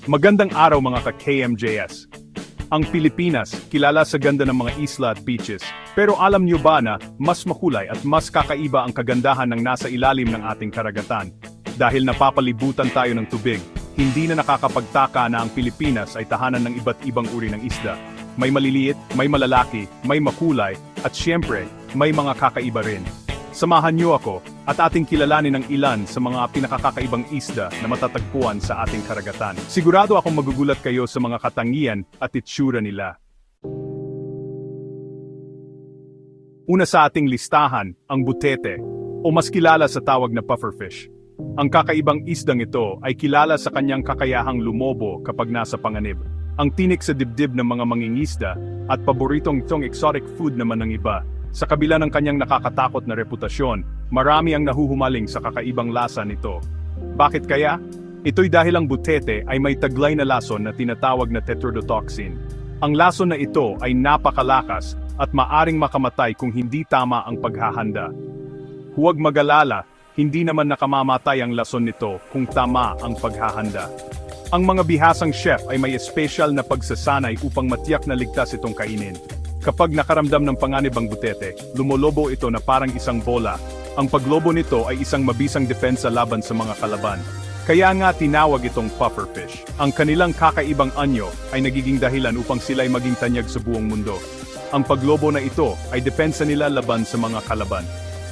Magandang araw mga ka-KMJS. Ang Pilipinas, kilala sa ganda ng mga isla at beaches. Pero alam niyo ba na mas makulay at mas kakaiba ang kagandahan ng nasa ilalim ng ating karagatan? Dahil napapalibutan tayo ng tubig, hindi na nakakapagtaka na ang Pilipinas ay tahanan ng iba't ibang uri ng isda. May maliliit, may malalaki, may makulay, at siyempre, may mga kakaiba rin. Samahan niyo ako at ating kilalanin ang ilan sa mga pinakakakaibang isda na matatagpuan sa ating karagatan. Sigurado akong magugulat kayo sa mga katangian at itsura nila. Una sa ating listahan, ang butete, o mas kilala sa tawag na pufferfish. Ang kakaibang isdang ito ay kilala sa kanyang kakayahang lumobo kapag nasa panganib. Ang tinik sa dibdib ng mga mangingisda at paboritong itong exotic food naman ng iba. Sa kabila ng kanyang nakakatakot na reputasyon, marami ang nahuhumaling sa kakaibang lasa nito. Bakit kaya? Ito'y dahil ang butete ay may taglay na lason na tinatawag na tetrodotoxin. Ang lason na ito ay napakalakas at maaring makamatay kung hindi tama ang paghahanda. Huwag mag-alala, hindi naman nakamamatay ang lason nito kung tama ang paghahanda. Ang mga bihasang chef ay may espesyal na pagsasanay upang matiyak na ligtas itong kainin. Kapag nakaramdam ng panganib ang butete, lumolobo ito na parang isang bola. Ang paglobo nito ay isang mabisang depensa laban sa mga kalaban. Kaya nga tinawag itong pufferfish. Ang kanilang kakaibang anyo ay nagiging dahilan upang sila'y maging tanyag sa buong mundo. Ang paglobo na ito ay depensa nila laban sa mga kalaban.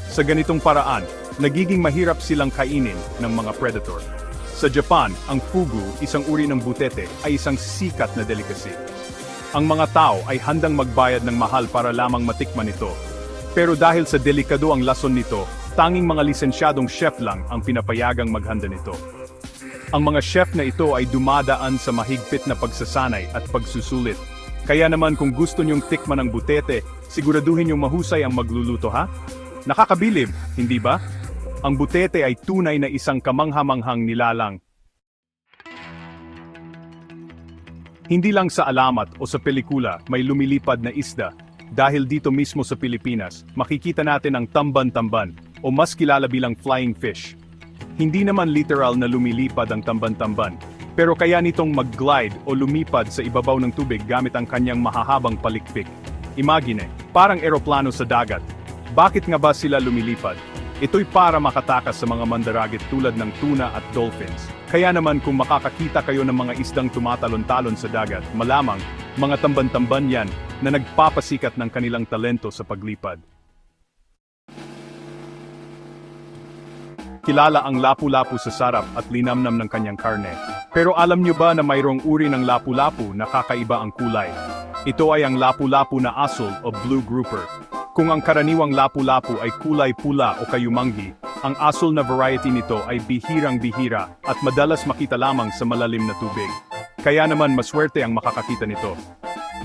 Sa ganitong paraan, nagiging mahirap silang kainin ng mga predator. Sa Japan, ang fugu, isang uri ng butete, ay isang sikat na delicacy. Ang mga tao ay handang magbayad ng mahal para lamang matikman ito. Pero dahil sa delikado ang lason nito, tanging mga lisensyadong chef lang ang pinapayagang maghanda nito. Ang mga chef na ito ay dumadaan sa mahigpit na pagsasanay at pagsusulit. Kaya naman kung gusto niyong tikman ang butete, siguraduhin niyong mahusay ang magluluto ha? Nakakabilib, hindi ba? Ang butete ay tunay na isang kamangha-manghang nilalang. Hindi lang sa alamat o sa pelikula may lumilipad na isda. Dahil dito mismo sa Pilipinas, makikita natin ang tamban-tamban o mas kilala bilang flying fish. Hindi naman literal na lumilipad ang tamban-tamban, pero kaya nitong mag-glide o lumipad sa ibabaw ng tubig gamit ang kanyang mahahabang palikpik. Imagine, parang eroplano sa dagat. Bakit nga ba sila lumilipad? Ito'y para makatakas sa mga mandaragit tulad ng tuna at dolphins. Kaya naman kung makakakita kayo ng mga isdang tumatalon-talon sa dagat, malamang mga tamban-tamban yan na nagpapasikat ng kanilang talento sa paglipad. Kilala ang lapu-lapu sa sarap at linamnam ng kanyang karne. Pero alam niyo ba na mayroong uri ng lapu-lapu na kakaiba ang kulay? Ito ay ang lapu-lapu na asul o blue grouper. Kung ang karaniwang lapu-lapu ay kulay pula o kayumanggi, ang asul na variety nito ay bihirang-bihira at madalas makita lamang sa malalim na tubig. Kaya naman maswerte ang makakakita nito.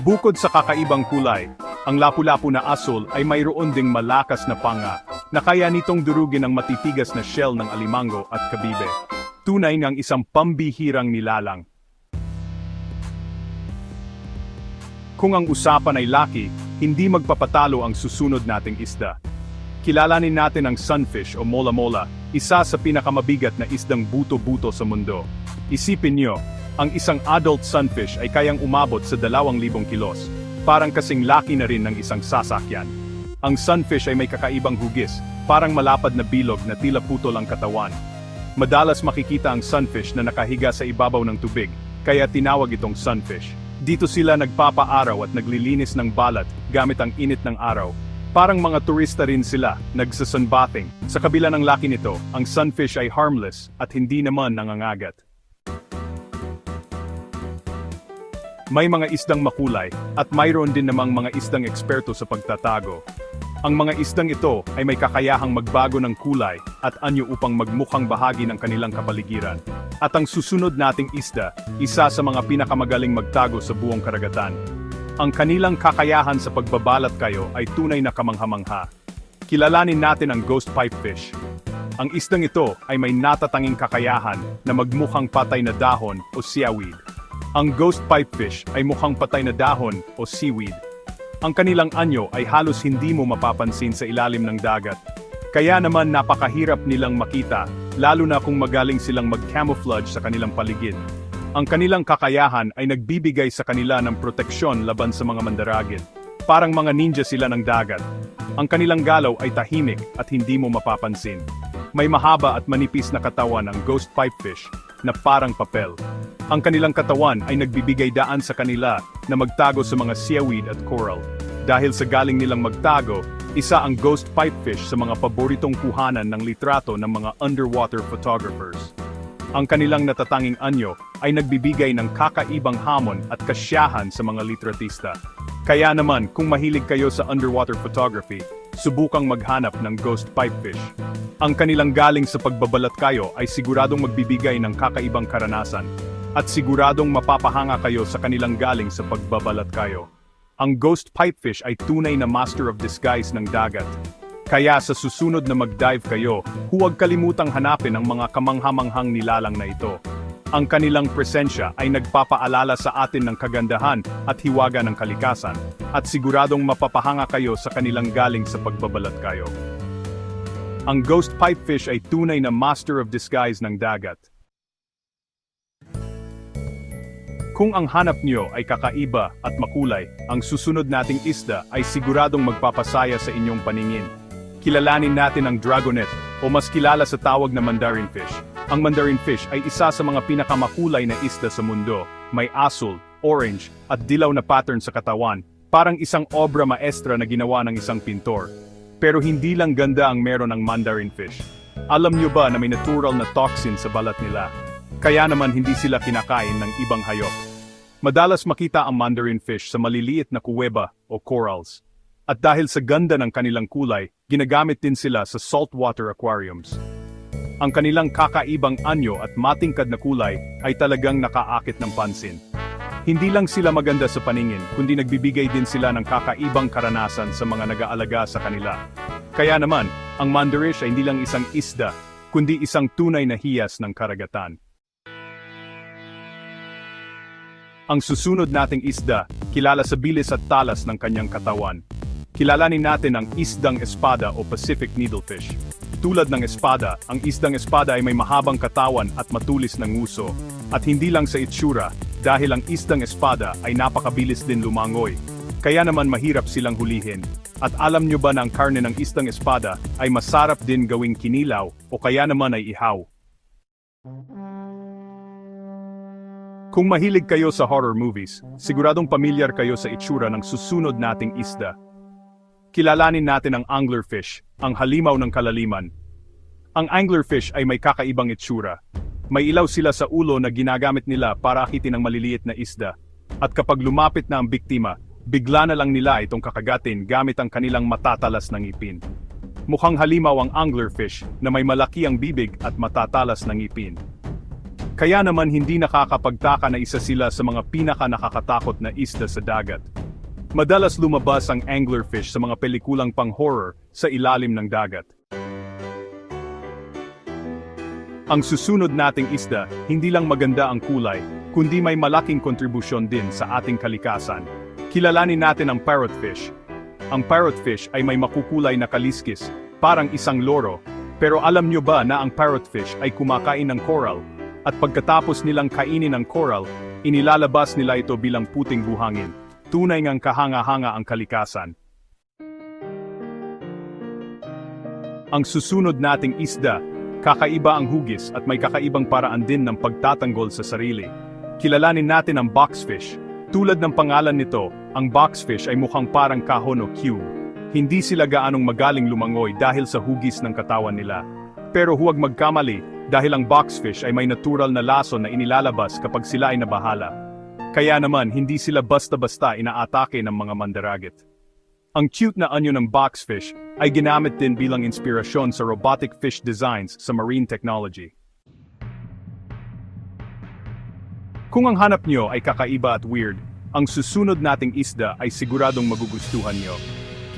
Bukod sa kakaibang kulay, ang lapu-lapu na asul ay mayroon ding malakas na panga na kaya nitong durugin ang matitigas na shell ng alimango at kabibe. Tunay ngang isang pambihirang nilalang. Kung ang usapan ay laki, hindi magpapatalo ang susunod nating isda. Kilalanin natin ang sunfish o mola-mola, isa sa pinakamabigat na isdang buto-buto sa mundo. Isipin nyo, ang isang adult sunfish ay kayang umabot sa 2,000 kilos. Parang kasing laki na rin ng isang sasakyan. Ang sunfish ay may kakaibang hugis, parang malapad na bilog na tila putol ang katawan. Madalas makikita ang sunfish na nakahiga sa ibabaw ng tubig, kaya tinawag itong sunfish. Dito sila nagpapaaraw at naglilinis ng balat gamit ang init ng araw. Parang mga turista rin sila, nagsasunbathing. Sa kabila ng laki nito, ang sunfish ay harmless at hindi naman nangangagat. May mga isdang makulay at mayroon din namang mga isdang eksperto sa pagtatago. Ang mga isdang ito ay may kakayahang magbago ng kulay at anyo upang magmukhang bahagi ng kanilang kapaligiran. At ang susunod nating isda, isa sa mga pinakamagaling magtago sa buong karagatan. Ang kanilang kakayahan sa pagbabalat kayo ay tunay na kamangha-mangha. Kilalanin natin ang ghost pipefish. Ang isdang ito ay may natatanging kakayahan na magmukhang patay na dahon o seaweed. Ang ghost pipefish ay mukhang patay na dahon o seaweed. Ang kanilang anyo ay halos hindi mo mapapansin sa ilalim ng dagat. Kaya naman napakahirap nilang makita, lalo na kung magaling silang mag-camouflage sa kanilang paligid. Ang kanilang kakayahan ay nagbibigay sa kanila ng proteksyon laban sa mga mandaragit. Parang mga ninja sila ng dagat. Ang kanilang galaw ay tahimik at hindi mo mapapansin. May mahaba at manipis na katawan ang ghost pipefish na parang papel. Ang kanilang katawan ay nagbibigay daan sa kanila na magtago sa mga seaweed at coral. Dahil sa galing nilang magtago, isa ang ghost pipefish sa mga paboritong kuhanan ng litrato ng mga underwater photographers. Ang kanilang natatanging anyo ay nagbibigay ng kakaibang hamon at kasiyahan sa mga litratista. Kaya naman, kung mahilig kayo sa underwater photography, subukang maghanap ng ghost pipefish. Ang kanilang galing sa pagbabalat kayo ay siguradong magbibigay ng kakaibang karanasan, at siguradong mapapahanga kayo sa kanilang galing sa pagbabalat kayo. Ang ghost pipefish ay tunay na master of disguise ng dagat. Kaya sa susunod na mag-dive kayo, huwag kalimutang hanapin ang mga kamanghamanghang nilalang na ito. Ang kanilang presensya ay nagpapaalala sa atin ng kagandahan at hiwaga ng kalikasan, at siguradong mapapahanga kayo sa kanilang galing sa pagbabalat kayo. Ang ghost pipefish ay tunay na master of disguise ng dagat. Kung ang hanap nyo ay kakaiba at makulay, ang susunod nating isda ay siguradong magpapasaya sa inyong paningin. Kilalanin natin ang dragonet, o mas kilala sa tawag na mandarin fish. Ang mandarin fish ay isa sa mga pinakamakulay na isda sa mundo. May asul, orange, at dilaw na pattern sa katawan, parang isang obra maestra na ginawa ng isang pintor. Pero hindi lang ganda ang meron ng mandarin fish. Alam nyo ba na may natural na toxin sa balat nila? Kaya naman hindi sila kinakain ng ibang hayop. Madalas makita ang mandarin fish sa maliliit na kuweba o corals. At dahil sa ganda ng kanilang kulay, ginagamit din sila sa saltwater aquariums. Ang kanilang kakaibang anyo at matingkad na kulay ay talagang nakaakit ng pansin. Hindi lang sila maganda sa paningin, kundi nagbibigay din sila ng kakaibang karanasan sa mga nag-aalaga sa kanila. Kaya naman, ang mandarin ay hindi lang isang isda, kundi isang tunay na hiyas ng karagatan. Ang susunod nating isda, kilala sa bilis at talas ng kanyang katawan. Kilalanin natin ang isdang espada o Pacific needlefish. Tulad ng espada, ang isdang espada ay may mahabang katawan at matulis na nguso. At hindi lang sa itsura, dahil ang isdang espada ay napakabilis din lumangoy. Kaya naman mahirap silang hulihin. At alam nyo ba na ang karne ng isdang espada ay masarap din gawing kinilaw o kaya naman ay ihaw? Kung mahilig kayo sa horror movies, siguradong pamilyar kayo sa itsura ng susunod nating isda. Kilalanin natin ang anglerfish, ang halimaw ng kalaliman. Ang anglerfish ay may kakaibang itsura. May ilaw sila sa ulo na ginagamit nila para akitin ang maliliit na isda. At kapag lumapit na ang biktima, bigla na lang nila itong kakagatin gamit ang kanilang matatalas na ngipin. Mukhang halimaw ang anglerfish na may malaki ang bibig at matatalas na ngipin. Kaya naman hindi nakakapagtaka na isa sila sa mga pinaka-nakakatakot na isda sa dagat. Madalas lumabas ang anglerfish sa mga pelikulang pang-horror sa ilalim ng dagat. Ang susunod nating isda, hindi lang maganda ang kulay, kundi may malaking kontribusyon din sa ating kalikasan. Kilalanin natin ang parrotfish. Ang parrotfish ay may makukulay na kaliskis, parang isang loro. Pero alam nyo ba na ang parrotfish ay kumakain ng coral? At pagkatapos nilang kainin ang coral, inilalabas nila ito bilang puting buhangin. Tunay ngang kahanga-hanga ang kalikasan. Ang susunod nating isda, kakaiba ang hugis at may kakaibang paraan din ng pagtatanggol sa sarili. Kilalanin natin ang boxfish. Tulad ng pangalan nito, ang boxfish ay mukhang parang kahon o cube. Hindi sila gaanong magaling lumangoy dahil sa hugis ng katawan nila. Pero huwag magkamali, dahil ang boxfish ay may natural na laso na inilalabas kapag sila ay nabahala. Kaya naman, hindi sila basta-basta inaatake ng mga mandaragit. Ang cute na anyo ng boxfish ay ginamit din bilang inspirasyon sa robotic fish designs sa marine technology. Kung ang hanap nyo ay kakaiba at weird, ang susunod nating isda ay siguradong magugustuhan nyo.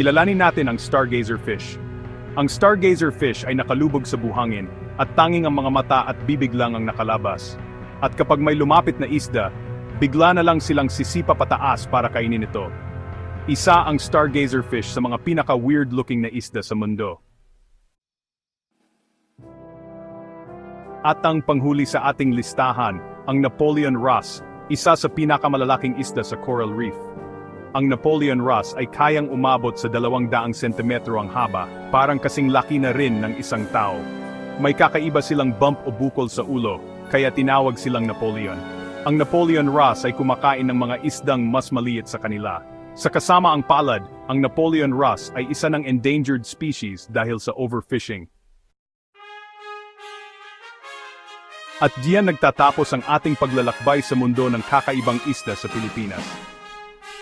Kilalanin natin ang stargazer fish. Ang stargazer fish ay nakalubog sa buhangin at tanging ang mga mata at bibig lang ang nakalabas. At kapag may lumapit na isda, bigla na lang silang sisipa pataas para kainin ito. Isa ang stargazer fish sa mga pinaka-weird looking na isda sa mundo. At ang panghuli sa ating listahan, ang Napoleon Ross, isa sa pinakamalalaking isda sa coral reef. Ang Napoleon Ross ay kayang umabot sa 200 sentimetro ang haba, parang kasing laki na rin ng isang tao. May kakaiba silang bump o bukol sa ulo, kaya tinawag silang Napoleon. Ang Napoleon Ross ay kumakain ng mga isdang mas maliit sa kanila. Sa kasama ang palad, ang Napoleon Ross ay isa ng endangered species dahil sa overfishing. At diyan nagtatapos ang ating paglalakbay sa mundo ng kakaibang isda sa Pilipinas.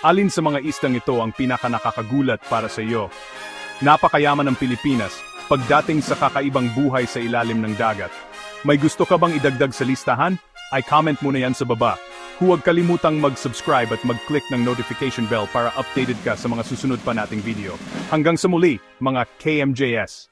Alin sa mga isdang ito ang pinaka-nakakagulat para sa iyo? Napakayaman ng Pilipinas pagdating sa kakaibang buhay sa ilalim ng dagat. May gusto ka bang idagdag sa listahan? Ay comment mo na yan sa baba. Huwag kalimutang mag-subscribe at mag-click ng notification bell para updated ka sa mga susunod pa nating video. Hanggang sa muli, mga KMJS!